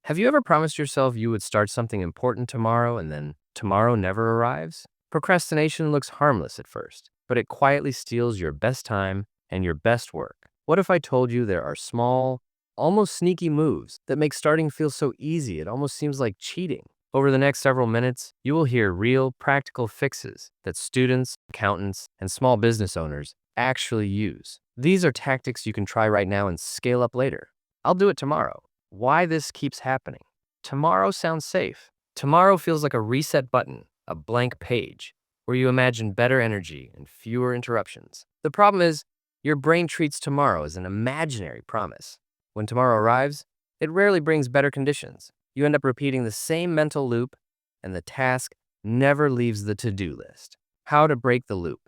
Have you ever promised yourself you would start something important tomorrow and then tomorrow never arrives? Procrastination looks harmless at first, but it quietly steals your best time and your best work. What if I told you there are small, almost sneaky moves that make starting feel so easy it almost seems like cheating? Over the next several minutes, you will hear real, practical fixes that students, accountants, and small business owners actually use. These are tactics you can try right now and scale up later. I'll do it tomorrow. Why this keeps happening. Tomorrow sounds safe. Tomorrow feels like a reset button, a blank page, where you imagine better energy and fewer interruptions. The problem is, your brain treats tomorrow as an imaginary promise. When tomorrow arrives, it rarely brings better conditions. You end up repeating the same mental loop, and the task never leaves the to-do list. How to break the loop.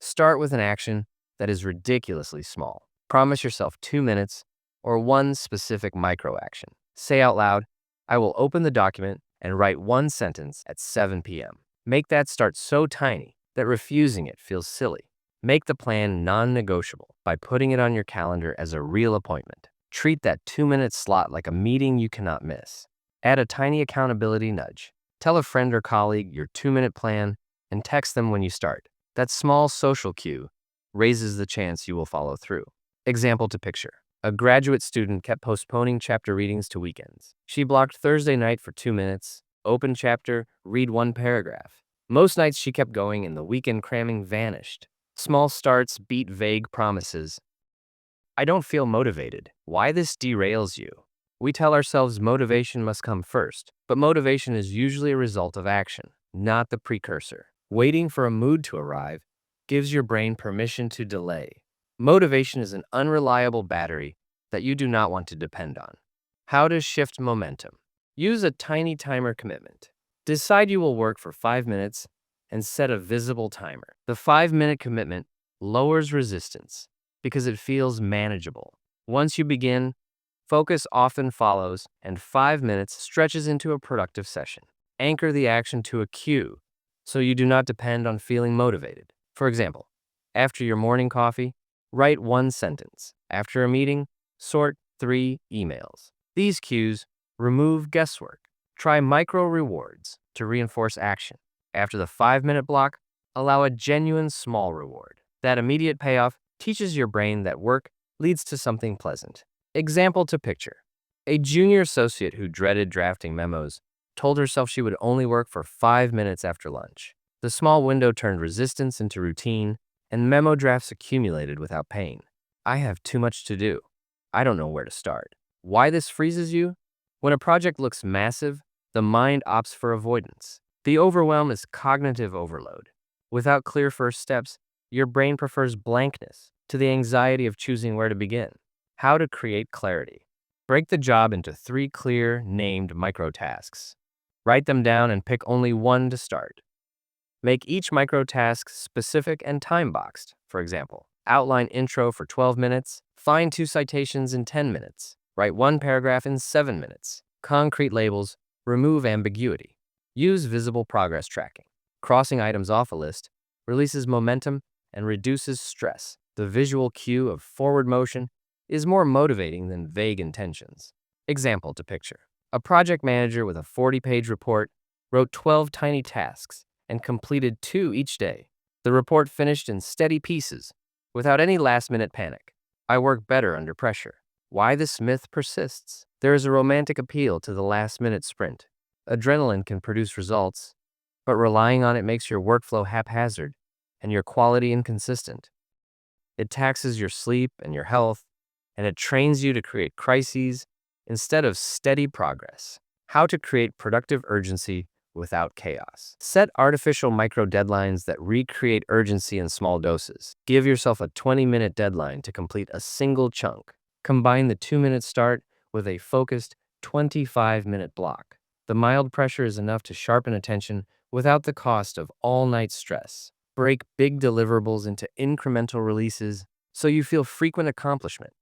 Start with an action that is ridiculously small. Promise yourself 2 minutes or one specific micro action. Say out loud, I will open the document and write one sentence at 7 p.m. Make that start so tiny that refusing it feels silly. Make the plan non-negotiable by putting it on your calendar as a real appointment. Treat that 2-minute slot like a meeting you cannot miss. Add a tiny accountability nudge. Tell a friend or colleague your 2-minute plan and text them when you start. That small social cue raises the chance you will follow through. Example to picture. A graduate student kept postponing chapter readings to weekends. She blocked Thursday night for 2 minutes, open chapter, read one paragraph. Most nights she kept going and the weekend cramming vanished. Small starts beat vague promises. I don't feel motivated. Why this derails you? We tell ourselves motivation must come first, but motivation is usually a result of action, not the precursor. Waiting for a mood to arrive gives your brain permission to delay. Motivation is an unreliable battery that you do not want to depend on. How to shift momentum. Use a tiny timer commitment. Decide you will work for 5 minutes and set a visible timer. The 5-minute commitment lowers resistance because it feels manageable. Once you begin, focus often follows, and 5 minutes stretches into a productive session. Anchor the action to a cue so you do not depend on feeling motivated. For example, after your morning coffee, write one sentence. After a meeting, sort 3 emails. These cues remove guesswork. Try micro rewards to reinforce action. After the 5-minute block, allow a genuine small reward. That immediate payoff teaches your brain that work leads to something pleasant. Example to picture. A junior associate who dreaded drafting memos told herself she would only work for 5 minutes after lunch. The small window turned resistance into routine, and memo drafts accumulated without pain. I have too much to do. I don't know where to start. Why this freezes you? When a project looks massive, the mind opts for avoidance. The overwhelm is cognitive overload. Without clear first steps, your brain prefers blankness to the anxiety of choosing where to begin. How to create clarity. Break the job into 3 clear, named micro-tasks. Write them down and pick only one to start. Make each micro-task specific and time-boxed. For example, outline intro for 12 minutes, find 2 citations in 10 minutes, write 1 paragraph in 7 minutes. Concrete labels remove ambiguity. Use visible progress tracking. Crossing items off a list releases momentum and reduces stress. The visual cue of forward motion is more motivating than vague intentions. Example to picture. A project manager with a 40-page report wrote 12 tiny tasks and completed 2 each day. The report finished in steady pieces, without any last-minute panic. I work better under pressure. Why this myth persists? There is a romantic appeal to the last-minute sprint. Adrenaline can produce results, but relying on it makes your workflow haphazard and your quality inconsistent. It taxes your sleep and your health, and it trains you to create crises instead of steady progress. How to create productive urgency without chaos. Set artificial micro deadlines that recreate urgency in small doses. Give yourself a 20-minute deadline to complete a single chunk. Combine the 2-minute start with a focused 25-minute block. The mild pressure is enough to sharpen attention without the cost of all-night stress. Break big deliverables into incremental releases so you feel frequent accomplishment,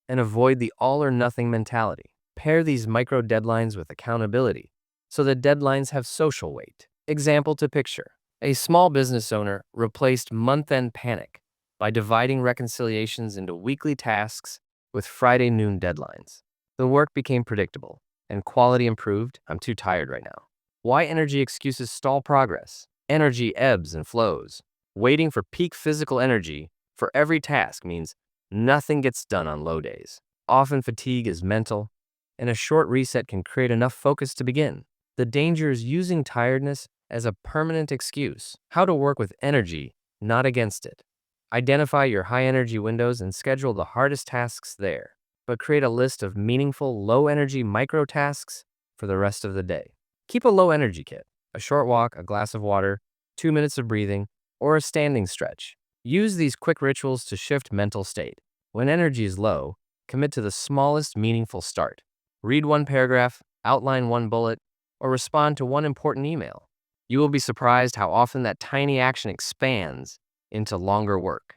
and avoid the all-or-nothing mentality. Pair these micro deadlines with accountability so that deadlines have social weight. Example to picture. A small business owner replaced month-end panic by dividing reconciliations into weekly tasks with Friday noon deadlines. The work became predictable, and quality improved? I'm too tired right now. Why energy excuses stall progress? Energy ebbs and flows. Waiting for peak physical energy for every task means nothing gets done on low days. Often fatigue is mental, and a short reset can create enough focus to begin. The danger is using tiredness as a permanent excuse. How to work with energy, not against it. Identify your high energy windows and schedule the hardest tasks there, but create a list of meaningful, low energy micro tasks for the rest of the day. Keep a low energy kit, a short walk, a glass of water, 2 minutes of breathing, or a standing stretch. Use these quick rituals to shift mental state. When energy is low, commit to the smallest meaningful start. Read one paragraph, outline one bullet, or respond to one important email. You will be surprised how often that tiny action expands into longer work.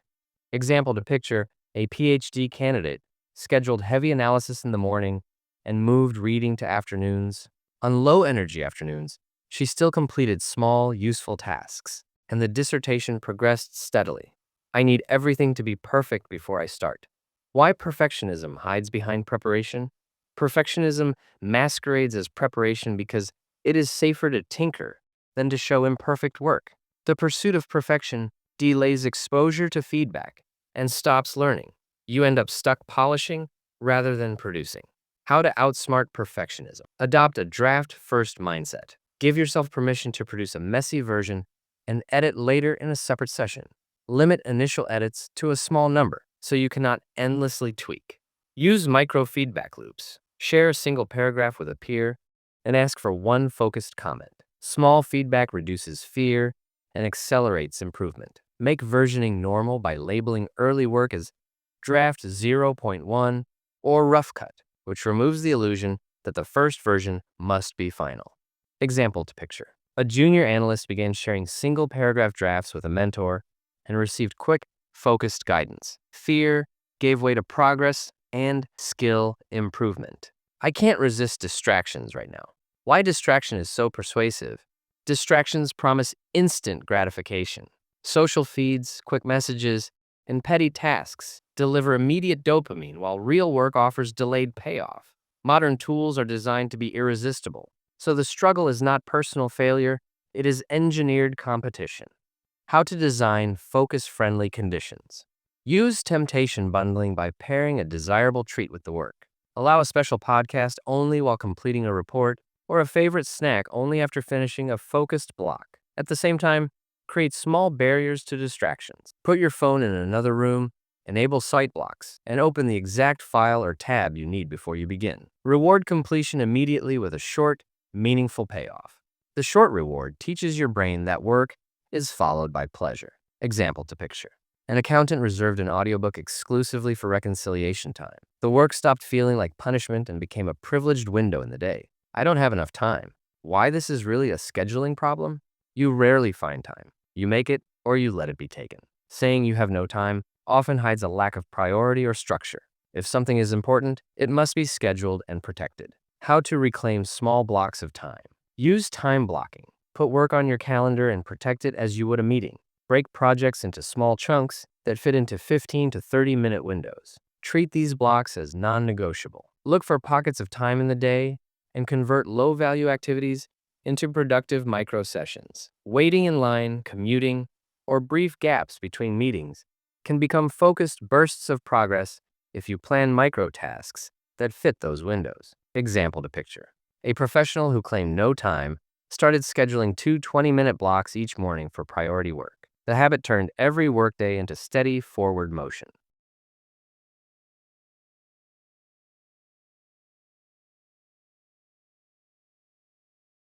Example to picture: a PhD candidate scheduled heavy analysis in the morning and moved reading to afternoons. On low energy afternoons, she still completed small, useful tasks, and the dissertation progressed steadily. I need everything to be perfect before I start. Why perfectionism hides behind preparation? Perfectionism masquerades as preparation because it is safer to tinker than to show imperfect work. The pursuit of perfection delays exposure to feedback and stops learning. You end up stuck polishing rather than producing. How to outsmart perfectionism. Adopt a draft-first mindset. Give yourself permission to produce a messy version and edit later in a separate session. Limit initial edits to a small number so you cannot endlessly tweak. Use micro feedback loops. Share a single paragraph with a peer and ask for one focused comment. Small feedback reduces fear and accelerates improvement. Make versioning normal by labeling early work as draft 0.1 or rough cut, which removes the illusion that the first version must be final. Example to picture. A junior analyst began sharing single paragraph drafts with a mentor and received quick, focused guidance. Fear gave way to progress and skill improvement. I can't resist distractions right now. Why distraction is so persuasive? Distractions promise instant gratification. Social feeds, quick messages, and petty tasks deliver immediate dopamine, while real work offers delayed payoff. Modern tools are designed to be irresistible, so the struggle is not personal failure, it is engineered competition. How to design focus-friendly conditions. Use temptation bundling by pairing a desirable treat with the work. Allow a special podcast only while completing a report, or a favorite snack only after finishing a focused block. At the same time, create small barriers to distractions. Put your phone in another room, enable sight blocks, and open the exact file or tab you need before you begin. Reward completion immediately with a short, meaningful payoff. The short reward teaches your brain that work is followed by pleasure. Example to picture. An accountant reserved an audiobook exclusively for reconciliation time. The work stopped feeling like punishment and became a privileged window in the day. I don't have enough time. Why this is really a scheduling problem? You rarely find time. You make it or you let it be taken. Saying you have no time often hides a lack of priority or structure. If something is important, it must be scheduled and protected. How to reclaim small blocks of time. Use time blocking. Put work on your calendar and protect it as you would a meeting. Break projects into small chunks that fit into 15 to 30-minute windows. Treat these blocks as non-negotiable. Look for pockets of time in the day and convert low-value activities into productive micro-sessions. Waiting in line, commuting, or brief gaps between meetings can become focused bursts of progress if you plan micro-tasks that fit those windows. Example to picture. A professional who claimed no time started scheduling 2 20-minute blocks each morning for priority work. The habit turned every workday into steady forward motion.